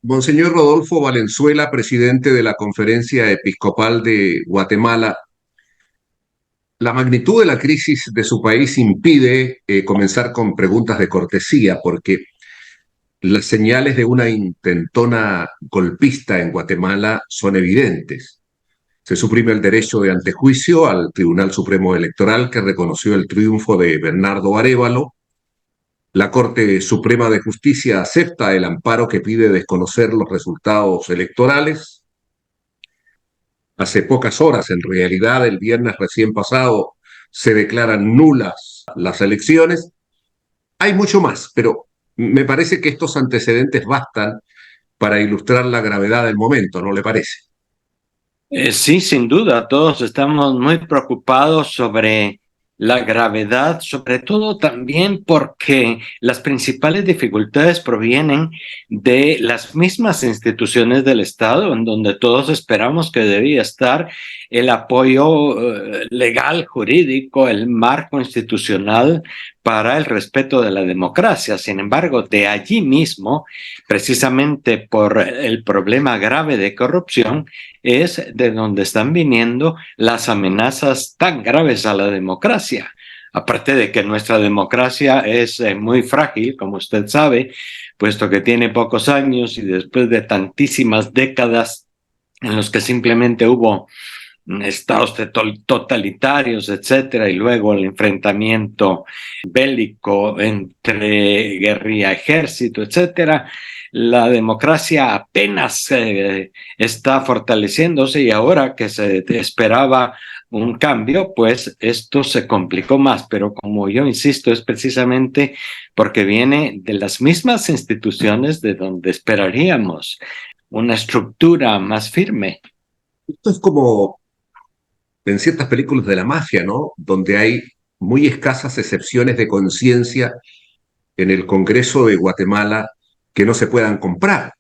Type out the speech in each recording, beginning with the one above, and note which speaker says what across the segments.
Speaker 1: Monseñor Rodolfo Valenzuela, presidente de la Conferencia Episcopal de Guatemala, la magnitud de la crisis de su país impide comenzar con preguntas de cortesía, porque las señales de una intentona golpista en Guatemala son evidentes. Se suprime el derecho de antejuicio al Tribunal Supremo Electoral, que reconoció el triunfo de Bernardo Arévalo. La Corte Suprema de Justicia acepta el amparo que pide desconocer los resultados electorales. Hace pocas horas, en realidad, el viernes recién pasado, se declaran nulas las elecciones. Hay mucho más, pero me parece que estos antecedentes bastan para ilustrar la gravedad del momento, ¿no le parece?
Speaker 2: Sí, sin duda, todos estamos muy preocupados sobre la gravedad, sobre todo también porque las principales dificultades provienen de las mismas instituciones del Estado, en donde todos esperamos que debía estar el apoyo legal, jurídico, el marco institucional para el respeto de la democracia. Sin embargo, de allí mismo, precisamente por el problema grave de corrupción, es de donde están viniendo las amenazas tan graves a la democracia. Aparte de que nuestra democracia es muy frágil, como usted sabe, puesto que tiene pocos años y después de tantísimas décadas en los que simplemente hubo estados totalitarios, etcétera, y luego el enfrentamiento bélico entre guerrilla, ejército, etcétera, la democracia apenas está fortaleciéndose y ahora que se esperaba un cambio, pues esto se complicó más, pero como yo insisto, es precisamente porque viene de las mismas instituciones de donde esperaríamos una estructura más firme.
Speaker 1: Esto es como en ciertas películas de la mafia, ¿no? Donde hay muy escasas excepciones de conciencia en el Congreso de Guatemala que no se puedan comprar.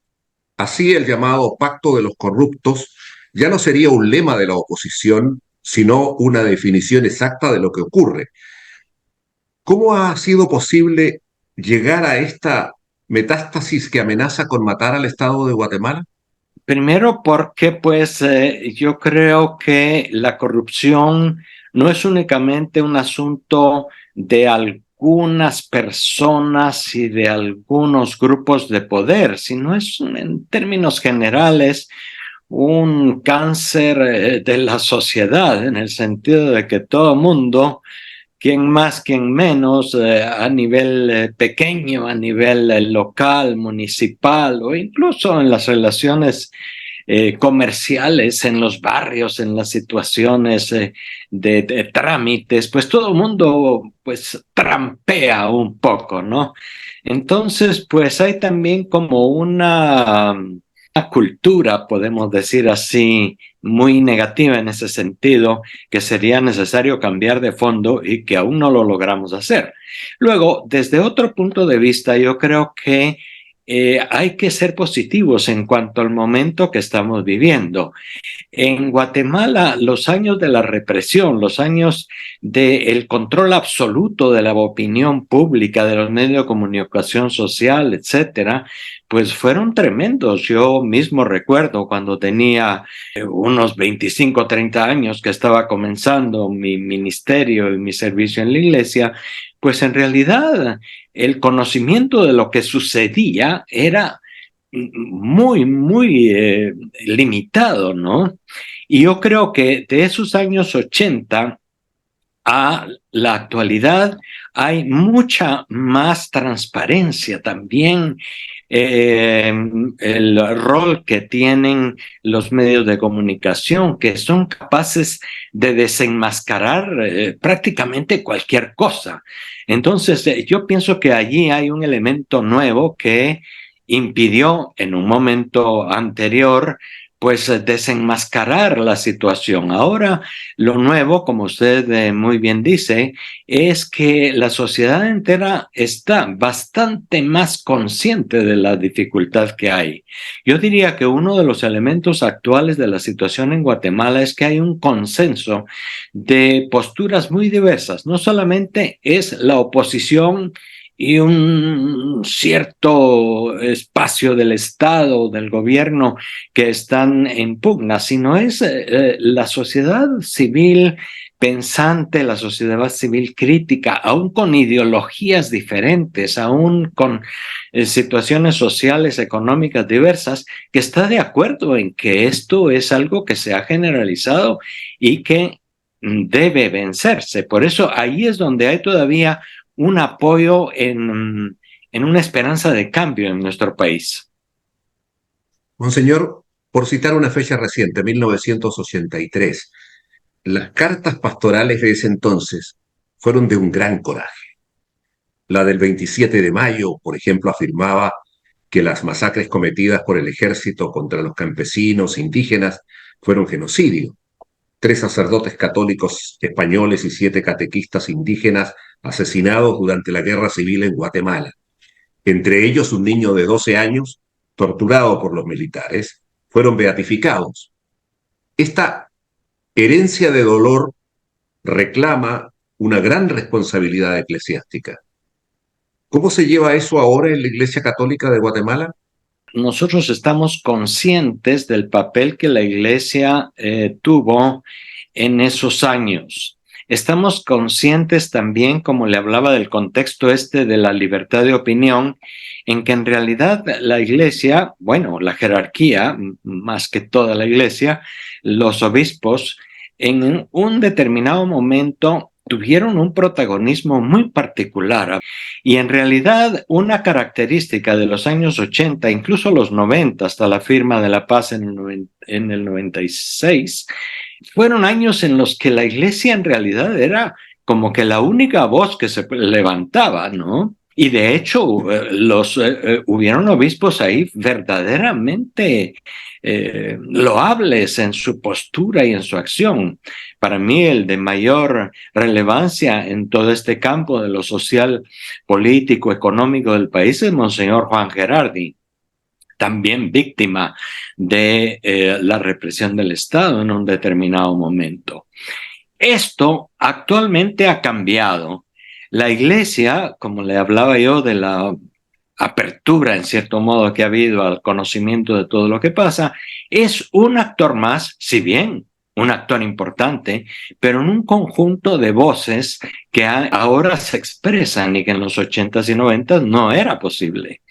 Speaker 1: Así el llamado pacto de los corruptos ya no sería un lema de la oposición, sino una definición exacta de lo que ocurre. ¿Cómo ha sido posible llegar a esta metástasis que amenaza con matar al Estado de Guatemala?
Speaker 2: Primero porque pues yo creo que la corrupción no es únicamente un asunto de algunas personas y de algunos grupos de poder, sino es en términos generales un cáncer de la sociedad, en el sentido de que todo mundo, quien más, quien menos, a nivel pequeño, a nivel local, municipal o incluso en las relaciones comerciales, en los barrios, en las situaciones de trámites, pues todo el mundo pues trampea un poco, ¿no? Entonces, pues hay también como una cultura, podemos decir así, muy negativa en ese sentido, que sería necesario cambiar de fondo y que aún no lo logramos hacer. Luego, desde otro punto de vista, yo creo que hay que ser positivos en cuanto al momento que estamos viviendo. En Guatemala, los años de la represión, los años del control absoluto de la opinión pública, de los medios de comunicación social, etcétera, pues fueron tremendos. Yo mismo recuerdo cuando tenía unos 25, 30 años que estaba comenzando mi ministerio y mi servicio en la iglesia, pues en realidad el conocimiento de lo que sucedía era muy limitado, ¿no? Y yo creo que de esos años 80 a la actualidad hay mucha más transparencia también. El rol que tienen los medios de comunicación, que son capaces de desenmascarar prácticamente cualquier cosa. Entonces, yo pienso que allí hay un elemento nuevo que impidió en un momento anterior pues desenmascarar la situación. Ahora lo nuevo, como usted muy bien dice, es que la sociedad entera está bastante más consciente de la dificultad que hay. Yo diría que uno de los elementos actuales de la situación en Guatemala es que hay un consenso de posturas muy diversas. No solamente es la oposición y un cierto espacio del Estado, del gobierno, que están en pugna, sino es la sociedad civil pensante, la sociedad civil crítica, aún con ideologías diferentes, aún con situaciones sociales, económicas diversas, que está de acuerdo en que esto es algo que se ha generalizado y que debe vencerse. Por eso ahí es donde hay todavía un apoyo en una esperanza de cambio en nuestro país.
Speaker 1: Monseñor, por citar una fecha reciente, 1983, las cartas pastorales de ese entonces fueron de un gran coraje. La del 27 de mayo, por ejemplo, afirmaba que las masacres cometidas por el ejército contra los campesinos indígenas fueron genocidio. 3 sacerdotes católicos españoles y 7 catequistas indígenas asesinados durante la guerra civil en Guatemala. Entre ellos un niño de 12 años, torturado por los militares, fueron beatificados. Esta herencia de dolor reclama una gran responsabilidad eclesiástica. ¿Cómo se lleva eso ahora en la Iglesia Católica de Guatemala?
Speaker 2: Nosotros estamos conscientes del papel que la Iglesia tuvo en esos años. Estamos conscientes también, como le hablaba del contexto de la libertad de opinión, en que en realidad la Iglesia, bueno, la jerarquía, más que toda la Iglesia, los obispos, en un determinado momento tuvieron un protagonismo muy particular. Y en realidad una característica de los años 80, incluso los 90, hasta la firma de la paz en el 96, fueron años en los que la Iglesia en realidad era como que la única voz que se levantaba, ¿no? Y de hecho, hubieron obispos ahí verdaderamente loables en su postura y en su acción. Para mí, el de mayor relevancia en todo este campo de lo social, político, económico del país es Monseñor Juan Gerardi, también víctima de la represión del Estado en un determinado momento. Esto actualmente ha cambiado. La Iglesia, como le hablaba yo de la apertura, en cierto modo, que ha habido al conocimiento de todo lo que pasa, es un actor más, si bien un actor importante, pero en un conjunto de voces que ahora se expresan y que en los 80s y 90s no era posible.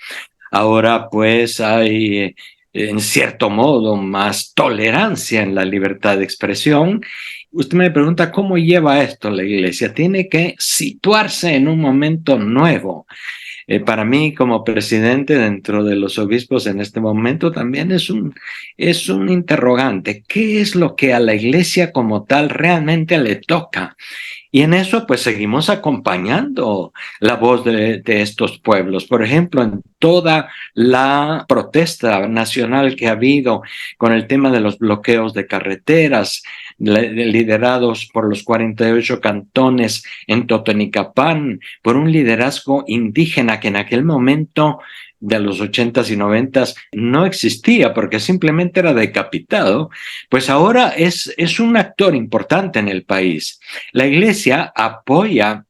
Speaker 2: Ahora pues hay en cierto modo más tolerancia en la libertad de expresión. Usted me pregunta cómo lleva esto la Iglesia. Tiene que situarse en un momento nuevo. Para mí, como presidente dentro de los obispos en este momento, también es un interrogante. ¿Qué es lo que a la Iglesia como tal realmente le toca? Y en eso pues seguimos acompañando la voz de estos pueblos. Por ejemplo, en toda la protesta nacional que ha habido con el tema de los bloqueos de carreteras, liderados por los 48 cantones en Totonicapán, por un liderazgo indígena que en aquel momento de los 80s y 90s no existía porque simplemente era decapitado, pues ahora es un actor importante en el país. La Iglesia apoya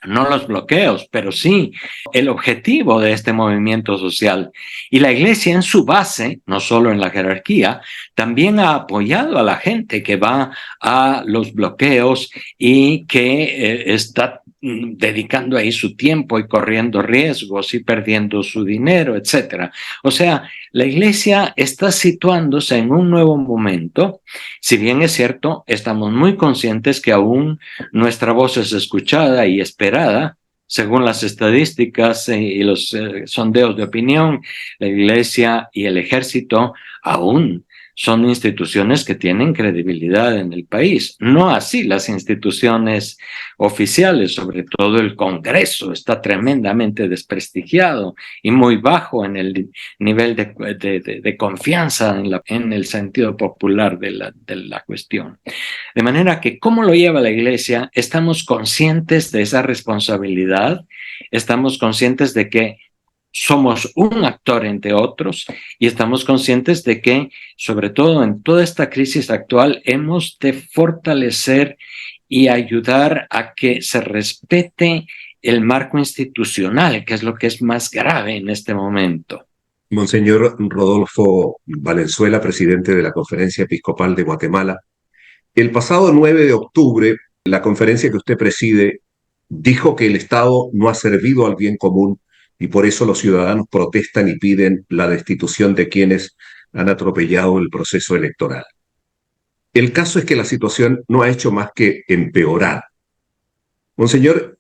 Speaker 2: no los bloqueos, pero sí el objetivo de este movimiento social. Y la Iglesia en su base, no solo en la jerarquía, también ha apoyado a la gente que va a los bloqueos y que está dedicando ahí su tiempo y corriendo riesgos y perdiendo su dinero, etcétera. O sea, la Iglesia está situándose en un nuevo momento. Si bien es cierto, estamos muy conscientes que aún nuestra voz es escuchada y esperada. Según las estadísticas y los sondeos de opinión, la Iglesia y el Ejército aún son instituciones que tienen credibilidad en el país. No así las instituciones oficiales, sobre todo el Congreso, está tremendamente desprestigiado y muy bajo en el nivel de confianza en el sentido popular de la cuestión. De manera que, ¿cómo lo lleva la Iglesia? Estamos conscientes de esa responsabilidad, estamos conscientes de que somos un actor entre otros y estamos conscientes de que, sobre todo en toda esta crisis actual, hemos de fortalecer y ayudar a que se respete el marco institucional, que es lo que es más grave en este momento.
Speaker 1: Monseñor Rodolfo Valenzuela, presidente de la Conferencia Episcopal de Guatemala, el pasado 9 de octubre, la conferencia que usted preside dijo que el Estado no ha servido al bien común y por eso los ciudadanos protestan y piden la destitución de quienes han atropellado el proceso electoral. El caso es que la situación no ha hecho más que empeorar. Monseñor,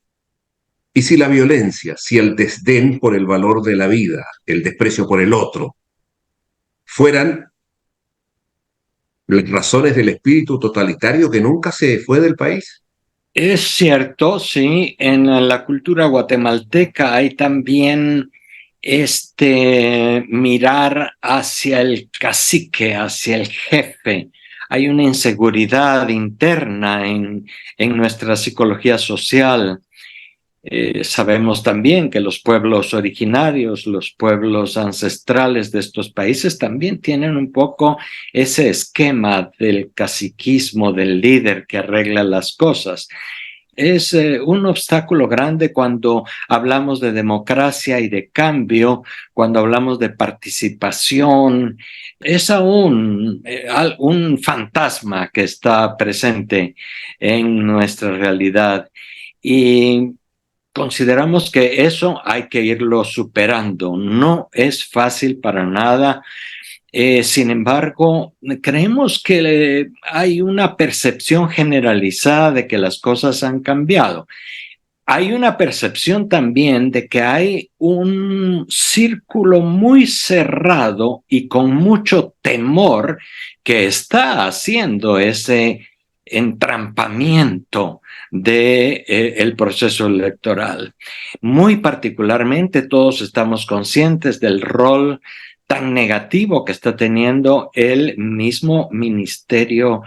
Speaker 1: ¿y si la violencia, si el desdén por el valor de la vida, el desprecio por el otro, fueran las razones del espíritu totalitario que nunca se fue del país?
Speaker 2: Es cierto, sí, en la cultura guatemalteca hay también este mirar hacia el cacique, hacia el jefe. Hay una inseguridad interna en nuestra psicología social. Sabemos también que los pueblos originarios, los pueblos ancestrales de estos países también tienen un poco ese esquema del caciquismo, del líder que arregla las cosas. Es un obstáculo grande cuando hablamos de democracia y de cambio, cuando hablamos de participación. Es aún un fantasma que está presente en nuestra realidad. Y consideramos que eso hay que irlo superando. No es fácil para nada. Sin embargo, creemos que hay una percepción generalizada de que las cosas han cambiado. Hay una percepción también de que hay un círculo muy cerrado y con mucho temor que está haciendo ese entrampamiento de el proceso electoral. Muy particularmente todos estamos conscientes del rol tan negativo que está teniendo el mismo Ministerio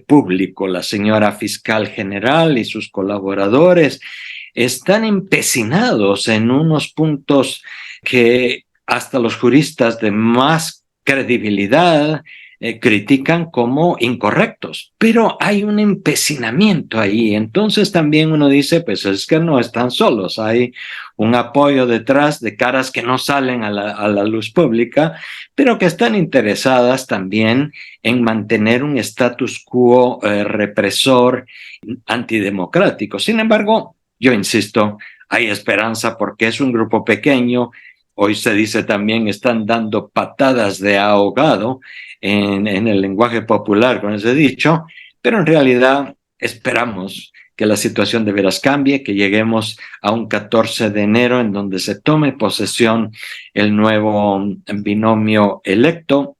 Speaker 2: Público. La señora fiscal general y sus colaboradores están empecinados en unos puntos que hasta los juristas de más credibilidad critican como incorrectos, pero hay un empecinamiento ahí. Entonces también uno dice, pues es que no están solos, hay un apoyo detrás de caras que no salen a la luz pública, pero que están interesadas también en mantener un status quo represor antidemocrático. Sin embargo, yo insisto, hay esperanza porque es un grupo pequeño. Hoy se dice también están dando patadas de ahogado en el lenguaje popular con ese dicho, pero en realidad esperamos que la situación de veras cambie, que lleguemos a un 14 de enero en donde se tome posesión el nuevo binomio electo.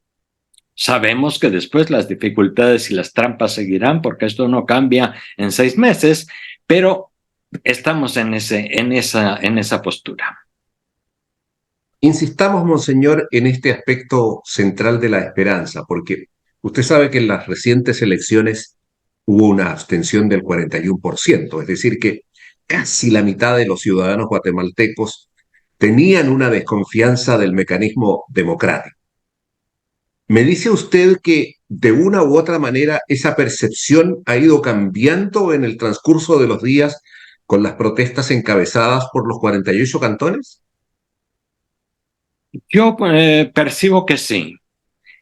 Speaker 2: Sabemos que después las dificultades y las trampas seguirán porque esto no cambia en 6 meses, pero estamos en esa postura.
Speaker 1: Insistamos, monseñor, en este aspecto central de la esperanza, porque usted sabe que en las recientes elecciones hubo una abstención del 41%, es decir, que casi la mitad de los ciudadanos guatemaltecos tenían una desconfianza del mecanismo democrático. ¿Me dice usted que de una u otra manera esa percepción ha ido cambiando en el transcurso de los días con las protestas encabezadas por los 48 cantones?
Speaker 2: Yo percibo que sí.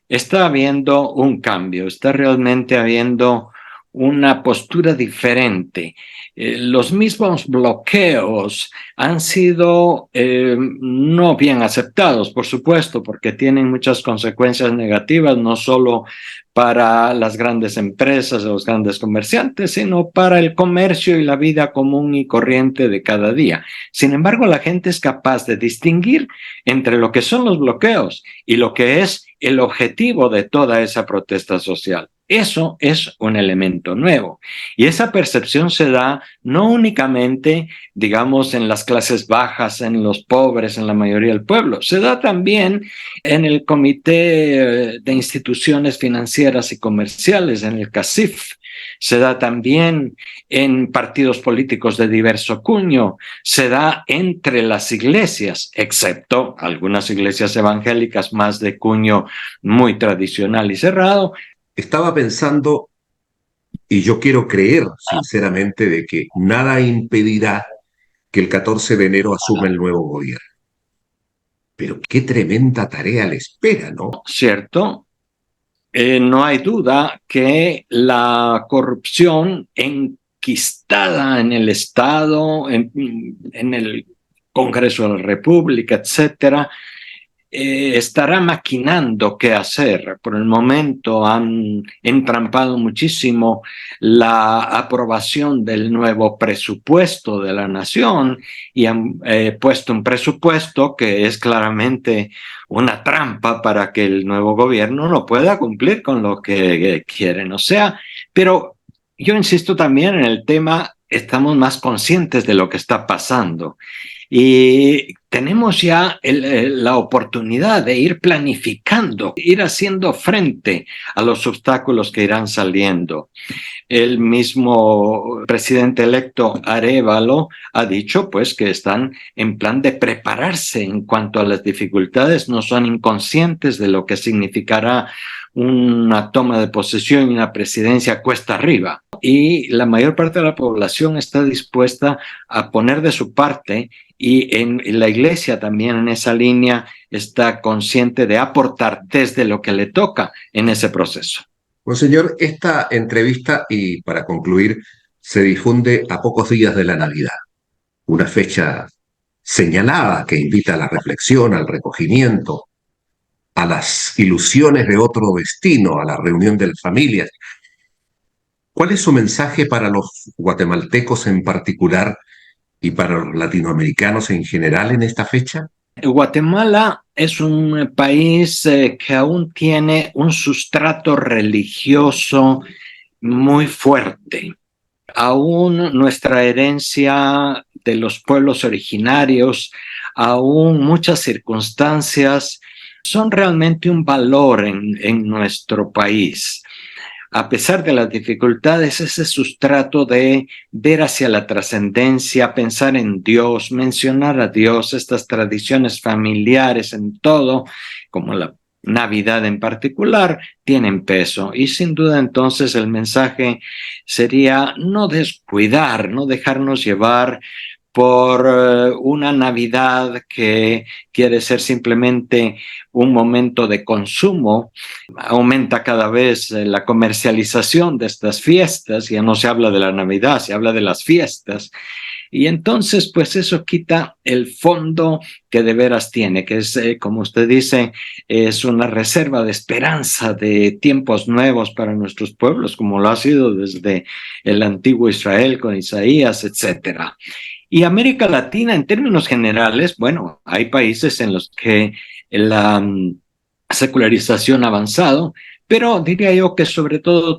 Speaker 2: Está habiendo un cambio, está realmente habiendo una postura diferente. Los mismos bloqueos han sido no bien aceptados, por supuesto, porque tienen muchas consecuencias negativas, no solo para las grandes empresas o los grandes comerciantes, sino para el comercio y la vida común y corriente de cada día. Sin embargo, la gente es capaz de distinguir entre lo que son los bloqueos y lo que es el objetivo de toda esa protesta social. Eso es un elemento nuevo. Y esa percepción se da no únicamente, digamos, en las clases bajas, en los pobres, en la mayoría del pueblo, se da también en el Comité de Instituciones Financieras y Comerciales, en el CACIF, se da también en partidos políticos de diverso cuño, se da entre las iglesias, excepto algunas iglesias evangélicas más de cuño muy tradicional y cerrado.
Speaker 1: Estaba pensando, y yo quiero creer sinceramente, de que nada impedirá que el 14 de enero asume el nuevo gobierno. Pero qué tremenda tarea le espera, ¿no?
Speaker 2: ¿Cierto? No hay duda que la corrupción enquistada en el Estado, en el Congreso de la República, etcétera, estará maquinando qué hacer. Por el momento han entrampado muchísimo la aprobación del nuevo presupuesto de la nación y han puesto un presupuesto que es claramente una trampa para que el nuevo gobierno no pueda cumplir con lo que quieren. O sea, pero yo insisto también en el tema, estamos más conscientes de lo que está pasando. Y tenemos ya la oportunidad de ir planificando, ir haciendo frente a los obstáculos que irán saliendo. El mismo presidente electo Arévalo ha dicho pues que están en plan de prepararse en cuanto a las dificultades, no son inconscientes de lo que significará una toma de posesión y una presidencia cuesta arriba. Y la mayor parte de la población está dispuesta a poner de su parte y en la iglesia también en esa línea está consciente de aportar desde lo que le toca en ese proceso.
Speaker 1: Bueno, señor, esta entrevista, y para concluir, se difunde a pocos días de la Navidad, una fecha señalada que invita a la reflexión, al recogimiento, a las ilusiones de otro destino, a la reunión de las familias. ¿Cuál es su mensaje para los guatemaltecos en particular y para los latinoamericanos en general en esta fecha?
Speaker 2: Guatemala es un país que aún tiene un sustrato religioso muy fuerte. Aún nuestra herencia de los pueblos originarios, aún muchas circunstancias son realmente un valor en nuestro país. A pesar de las dificultades, ese sustrato de ver hacia la trascendencia, pensar en Dios, mencionar a Dios, estas tradiciones familiares en todo, como la Navidad en particular, tienen peso. Y sin duda entonces el mensaje sería no descuidar, no dejarnos llevar por una Navidad que quiere ser simplemente un momento de consumo. Aumenta cada vez la comercialización de estas fiestas, ya no se habla de la Navidad, se habla de las fiestas. Y entonces, pues eso quita el fondo que de veras tiene, que es, como usted dice, es una reserva de esperanza, de tiempos nuevos para nuestros pueblos, como lo ha sido desde el antiguo Israel con Isaías, etcétera. Y América Latina, en términos generales, bueno, hay países en los que la secularización ha avanzado, pero diría yo que sobre todo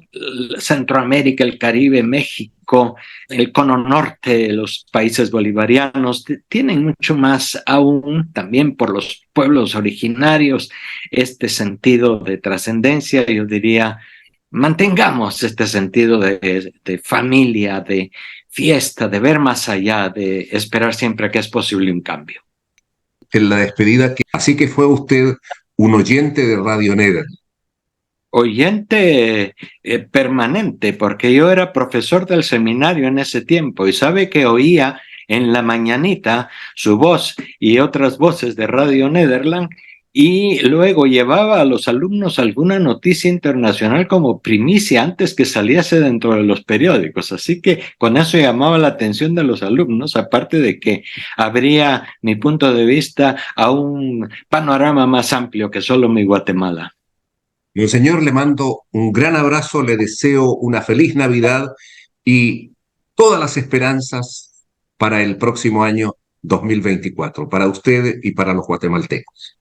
Speaker 2: Centroamérica, el Caribe, México, el cono norte, los países bolivarianos, tienen mucho más aún, también por los pueblos originarios, este sentido de trascendencia, yo diría, mantengamos este sentido de familia, de fiesta, de ver más allá, de esperar siempre que es posible un cambio.
Speaker 1: En la despedida, así que fue usted un oyente de Radio Neder.
Speaker 2: Oyente permanente, porque yo era profesor del seminario en ese tiempo y sabe que oía en la mañanita su voz y otras voces de Radio Nederland y luego llevaba a los alumnos alguna noticia internacional como primicia antes que saliese dentro de los periódicos. Así que con eso llamaba la atención de los alumnos, aparte de que abría mi punto de vista a un panorama más amplio que solo mi Guatemala.
Speaker 1: Señor, le mando un gran abrazo, le deseo una feliz Navidad y todas las esperanzas para el próximo año 2024, para usted y para los guatemaltecos.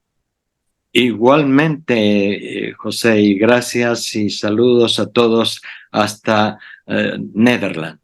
Speaker 2: Igualmente, José, y gracias y saludos a todos hasta Nederland.